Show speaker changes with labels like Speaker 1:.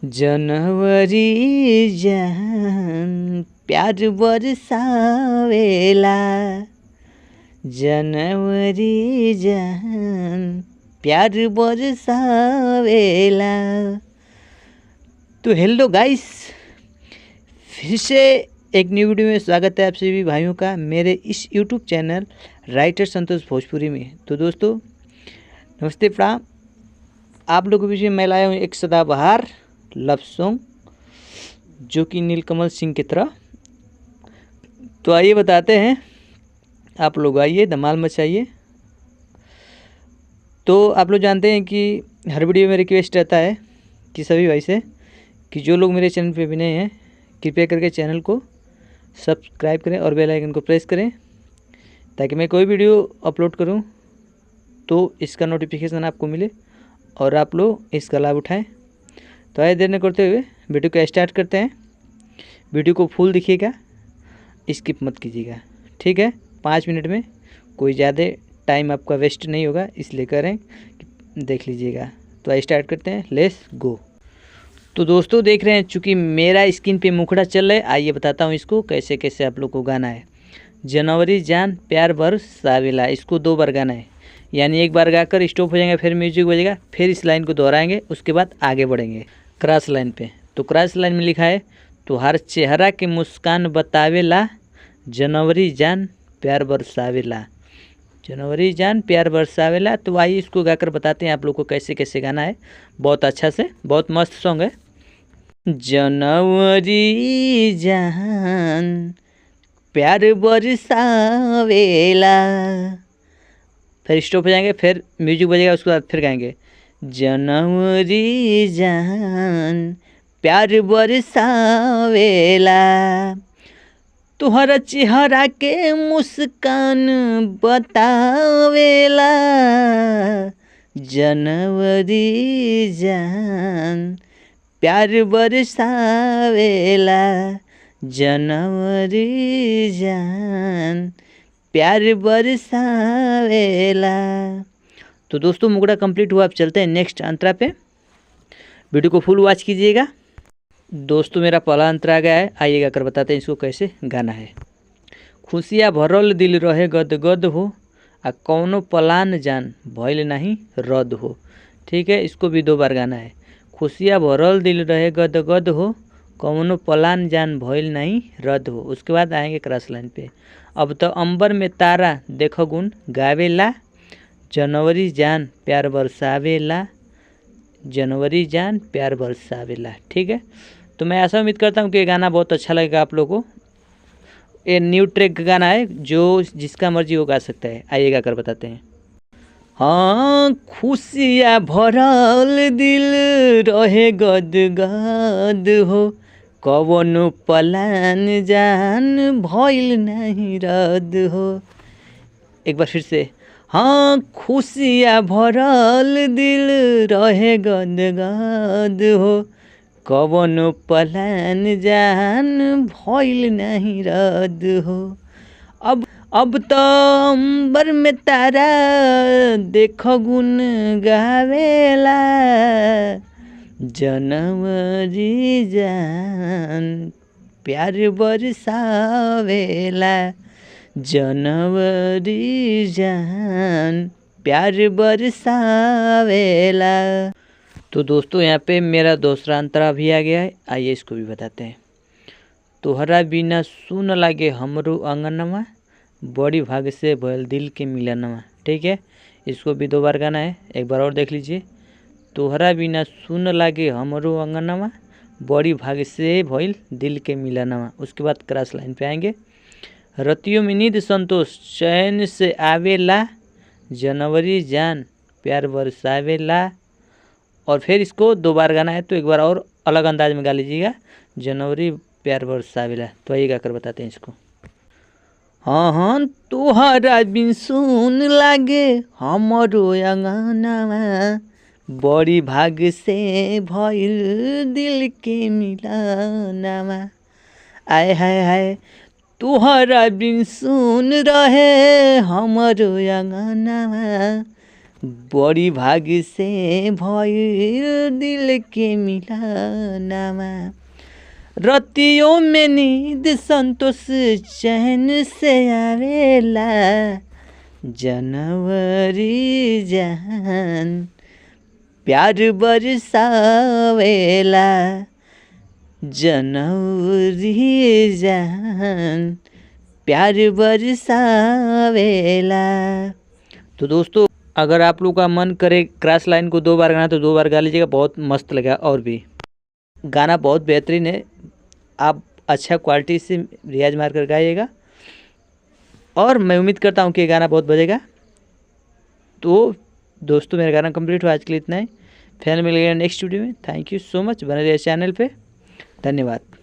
Speaker 1: जनवरी जान प्यार बरसावेला। जनवरी जान प्यार बरसावेला। तो हेलो गाइस, फिर से एक न्यू वीडियो में स्वागत है आप सभी भाइयों का मेरे इस यूट्यूब चैनल राइटर संतोष भोजपुरी में। तो दोस्तों नमस्ते प्रणाम। आप लोगों के बीच में मैं लाया हूँ एक सदाबहार लव सॉन्ग जो कि नीलकमल सिंह की तरह। तो आइए बताते हैं, आप लोग आइए धमाल मचाइए। तो आप लोग जानते हैं कि हर वीडियो में रिक्वेस्ट रहता है कि सभी भाई से कि जो लोग मेरे चैनल पे भी नए हैं कृपया करके चैनल को सब्सक्राइब करें और बेल आइकन को प्रेस करें ताकि मैं कोई वीडियो अपलोड करूं तो इसका नोटिफिकेशन आपको मिले और आप लोग इसका लाभ उठाएं। तो आइए देर न करते हुए वीडियो को स्टार्ट करते हैं। वीडियो को फुल देखिएगा, स्किप मत कीजिएगा, ठीक है। 5 मिनट में कोई ज़्यादा टाइम आपका वेस्ट नहीं होगा, इसलिए करें देख लीजिएगा। तो आइए स्टार्ट करते हैं, लेट्स गो। तो दोस्तों देख रहे हैं चूँकि मेरा स्क्रीन पे मुखड़ा चल रहा है, आइए बताता हूँ इसको कैसे कैसे आप लोग को गाना है। जनवरी जान प्यार बरसावेला, इसको 2 बार गाना है, यानी एक बार गाकर स्टॉप हो जाएगा, फिर म्यूजिक बजेगा, फिर इस लाइन को दोहराएंगे, उसके बाद आगे बढ़ेंगे क्रॉस लाइन पे। तो क्रॉस लाइन में लिखा है तो हर चेहरा के मुस्कान बतावेला, जनवरी जान प्यार बरसावेला। जनवरी जान प्यार बरसावेला। तो आइए इसको गाकर बताते हैं आप लोग को कैसे कैसे गाना है, बहुत अच्छा से, बहुत मस्त सॉन्ग है। जनवरी जान प्यार बरसावेला, फिर स्टॉप हो जाएंगे, फिर म्यूजिक बजेगा, उसके बाद फिर गाएंगे जनवरी जान प्यार बरसावेला। तुहरा चेहरा के मुस्कान बतावेला, जनवरी जान प्यार बरसावेला। जनवरी जान प्यार बरसावेला। तो दोस्तों मुकड़ा कंप्लीट हुआ, अब चलते हैं नेक्स्ट अंतरा पे। वीडियो को फुल वॉच कीजिएगा। दोस्तों मेरा पहला अंतरा आ गया है, आइएगा कर बताते हैं इसको कैसे गाना है। खुशियाँ भरल दिल रहे गद गद हो, आ कौनो पलान जान भइल नहीं रद्द हो। ठीक है, इसको भी 2 बार गाना है। खुशियाँ भरल दिल रहे गद गद हो, कौनो पलान जान भइल नहीं रद्द हो। उसके बाद आएंगे क्रॉस लाइन पे। अब तो अंबर में तारा देखो गुण गावेला, जनवरी जान प्यार बरसावेला। जनवरी जान प्यार बरसावेला। ठीक है, तो मैं ऐसा उम्मीद करता हूँ कि ये गाना बहुत अच्छा लगेगा आप लोगों को। ये न्यू ट्रैक गाना है, जो जिसका मर्जी वो गा सकता है। आइएगा कर बताते हैं। हाँ, खुशियाँ भरल दिल रहे गद गद हो, कवनो पलान जान भइल नहीं रद्द हो। एक बार फिर से। हाँ, खुशियाँ भरल दिल रहे गद गद हो, कवनो पलान जान भइल नहीं रद्द हो। अब तो अंबर में तारा देखो गुन गावेला, जनवरी जान प्यार बरसावेला। जनवरी जान प्यार बरसावेला। तो दोस्तों यहाँ पे मेरा दूसरा अंतरा भी आ गया है, आइए इसको भी बताते हैं। तोहरा बिना सुन लागे हमरो अंगनवा, बड़ी भाग से भयल दिल के मिलनवा। ठीक है, इसको भी 2 बार गाना है, एक बार और देख लीजिए। तोहरा बिना सुन लागे हमरो अंगनवा, बड़ी भाग से भइल दिल के मिलनवा। उसके बाद क्रॉस लाइन पे आएंगे। रतियों में नींद संतोष चैन से आवेला, जनवरी जान प्यार बरसावेला। और फिर इसको 2 बार गाना है, तो एक बार और अलग अंदाज में गा लीजिएगा, जनवरी प्यार बरसावेला। तो आइए गा कर बताते हैं इसको। हाँ, तोहरा बिन सुन लागे हमरो अंगनवा, बड़ी भाग से भइल दिल के मिलनवा। आय हाय हाय, तोहरा बिन सुन रहे हमरो अंगनवा, बड़ी भाग्य से भइल दिल के मिलनमा, रतियों में नींद संतोष चैन से आवेला, जनवरी जान प्यार बरसावेला, जनवरी जान प्यार बरसावेला। तो दोस्तों, अगर आप लोग का मन करे क्रॉस लाइन को 2 बार गाना तो 2 बार गा लीजिएगा, बहुत मस्त लगा। और भी गाना बहुत बेहतरीन है, आप अच्छा क्वालिटी से रियाज मार कर गाइएगा और मैं उम्मीद करता हूँ कि ये गाना बहुत बजेगा। तो दोस्तों, मेरा गाना कंप्लीट हुआ, आज के लिए इतना ही। फिर मिलेगा नेक्स्ट वीडियो में। थैंक यू सो मच, बने रहिए चैनल पे। धन्यवाद।